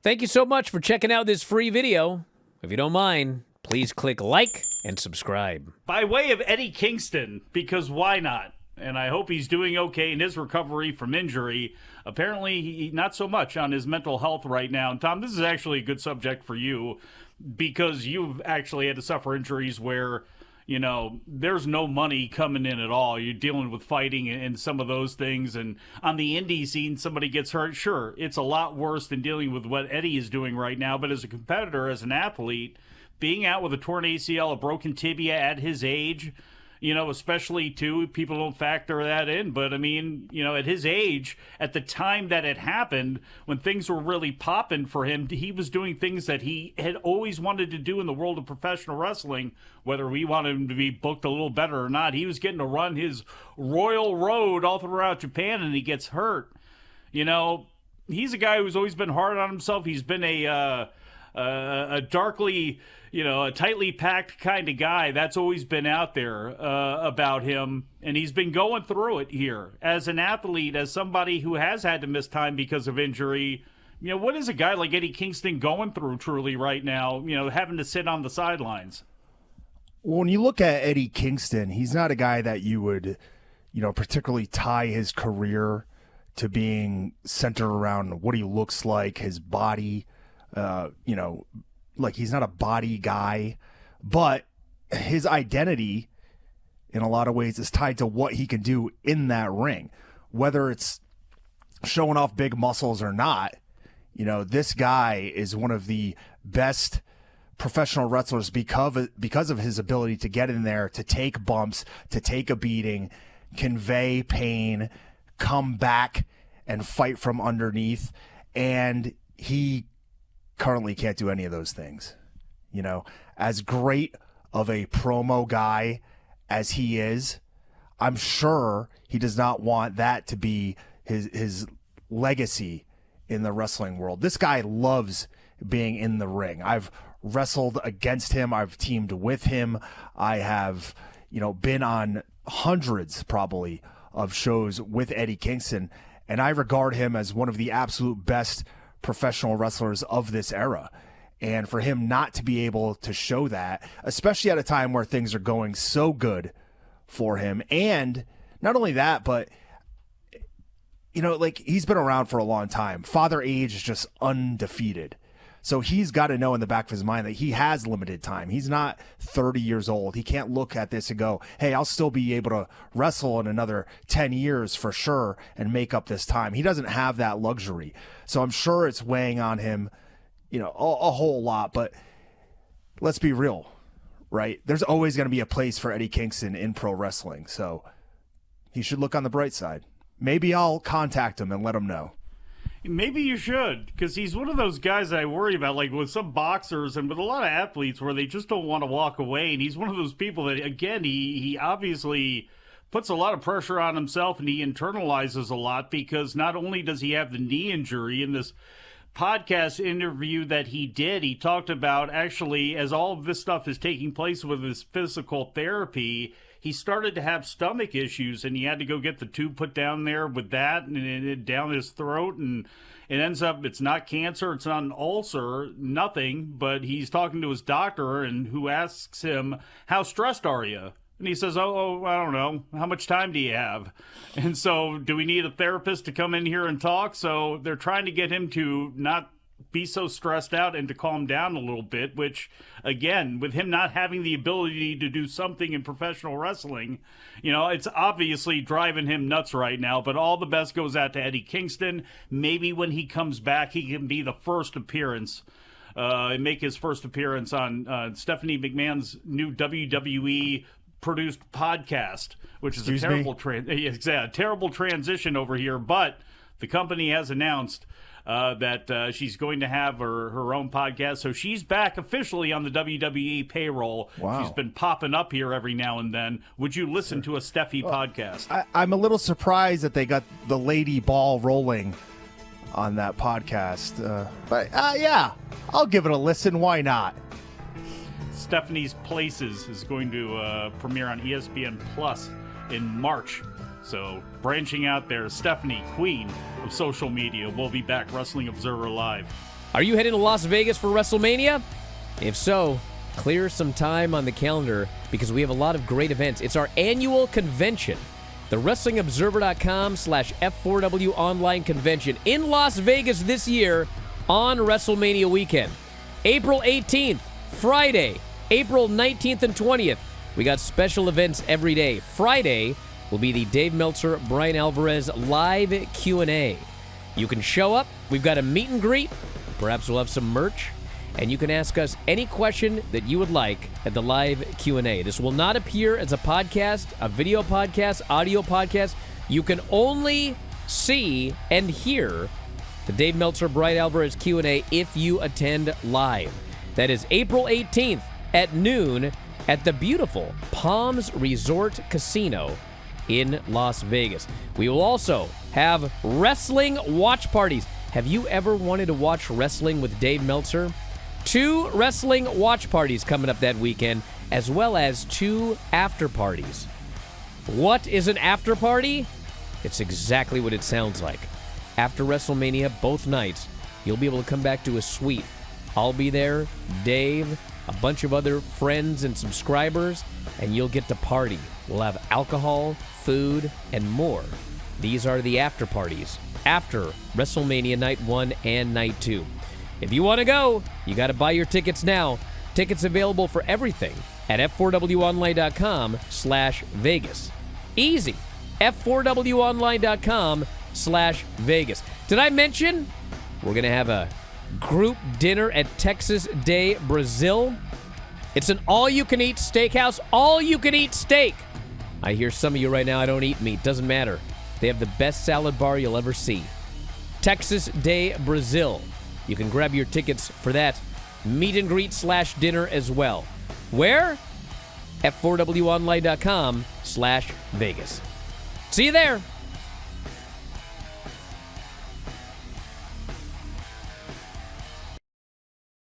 Thank you so much for checking out this free video. If you don't mind, please click like and subscribe. By way of Eddie Kingston, because why not? And I hope he's doing okay in his recovery from injury. Apparently, not so much on his mental health right now. And Tom, this is actually a good subject for you because you've actually had to suffer injuries where, you know, there's no money coming in at all. You're dealing with fighting and some of those things. And on the indie scene, somebody gets hurt. Sure, it's a lot worse than dealing with what Eddie is doing right now. But as a competitor, as an athlete, being out with a torn ACL, a broken tibia at his age, you know, especially, too, people don't factor that in. But, I mean, you know, at his age, at the time that it happened, when things were really popping for him, he was doing things that he had always wanted to do in the world of professional wrestling, whether we wanted him to be booked a little better or not. He was getting to run his royal road all throughout Japan, and he gets hurt. You know, he's a guy who's always been hard on himself. He's been a darkly, you know, a tightly packed kind of guy. That's always been out there about him, and he's been going through it here. As an athlete, as somebody who has had to miss time because of injury, you know, what is a guy like Eddie Kingston going through truly right now, you know, having to sit on the sidelines? When you look at Eddie Kingston, he's not a guy that you would, you know, particularly tie his career to being centered around what he looks like, his body, you know, like he's not a body guy, but his identity in a lot of ways is tied to what he can do in that ring, whether it's showing off big muscles or not. You know, this guy is one of the best professional wrestlers because of his ability to get in there, to take bumps, to take a beating, convey pain, come back and fight from underneath. And he currently can't do any of those things. You know, as great of a promo guy as he is, I'm sure he does not want that to be his legacy in the wrestling world. This guy loves being in the ring. I've wrestled against him. I've teamed with him. I have, you know, been on hundreds probably of shows with Eddie Kingston, and I regard him as one of the absolute best professional wrestlers of this era. And for him not to be able to show that, especially at a time where things are going so good for him, and not only that, but you know, like, he's been around for a long time. Father Age is just undefeated. So he's got to know in the back of his mind that he has limited time. He's not 30 years old. He can't look at this and go, hey, I'll still be able to wrestle in another 10 years for sure and make up this time. He doesn't have that luxury. So I'm sure it's weighing on him, you know, a whole lot. But let's be real, right? There's always going to be a place for Eddie Kingston in pro wrestling. So he should look on the bright side. Maybe I'll contact him and let him know. Maybe you should, because he's one of those guys that I worry about, like with some boxers and with a lot of athletes where they just don't want to walk away. And he's one of those people that, again, he obviously puts a lot of pressure on himself, and he internalizes a lot, because not only does he have the knee injury in this podcast interview that he did, he talked about actually, as all of this stuff is taking place with his physical therapy, he started to have stomach issues, and he had to go get the tube put down there with that and down his throat, and it ends up, it's not cancer, it's not an ulcer, nothing, but he's talking to his doctor, and who asks him, how stressed are you? And he says, oh, I don't know. How much time do you have? And so, do we need a therapist to come in here and talk? So they're trying to get him to not be so stressed out and to calm down a little bit, which, again, with him not having the ability to do something in professional wrestling, you know, it's obviously driving him nuts right now. But all the best goes out to Eddie Kingston. Maybe when he comes back, he can be the first appearance, make his first appearance on Stephanie McMahon's new WWE produced podcast, which is a terrible transition over here. But the company has announced that she's going to have her own podcast. So she's back officially on the WWE payroll. Wow. She's been popping up here every now and then. Would you listen to a Steffi podcast? I'm a little surprised that they got the lady ball rolling on that podcast. But yeah, I'll give it a listen. Why not? Stephanie's Places is going to premiere on ESPN Plus in March. So branching out there, Stephanie, queen of social media. We'll be back. Wrestling Observer Live. Are you heading to Las Vegas for WrestleMania? If so, clear some time on the calendar because we have a lot of great events. It's our annual convention, the WrestlingObserver.com/F4W online convention in Las Vegas this year on WrestleMania weekend. April 18th, Friday, April 19th and 20th. We got special events every day. Friday will be the Dave Meltzer, Brian Alvarez live Q&A. You can show up. We've got a meet and greet. Perhaps we'll have some merch. And you can ask us any question that you would like at the live Q&A. This will not appear as a podcast, a video podcast, audio podcast. You can only see and hear the Dave Meltzer, Brian Alvarez Q&A if you attend live. That is April 18th at noon at the beautiful Palms Resort Casino in Las Vegas. We will also have wrestling watch parties. Have you ever wanted to watch wrestling with Dave Meltzer? 2 wrestling watch parties coming up that weekend, as well as 2 after parties. What is an after party? It's exactly what it sounds like. After WrestleMania, both nights, you'll be able to come back to a suite. I'll be there, Dave, a bunch of other friends and subscribers, and you'll get to party. We'll have alcohol, food, and more. These are the after parties after WrestleMania Night 1 and Night 2. If you want to go, you got to buy your tickets now. Tickets available for everything at f4wonline.com/Vegas. Easy. f4wonline.com/Vegas. Did I mention we're going to have a group dinner at Texas Day Brazil? It's an all-you-can-eat steakhouse, all-you-can-eat steak. I hear some of you right now, I don't eat meat. Doesn't matter. They have the best salad bar you'll ever see. Texas Day Brazil. You can grab your tickets for that meet and greet / dinner as well. Where? F4wonline.com/Vegas. See you there.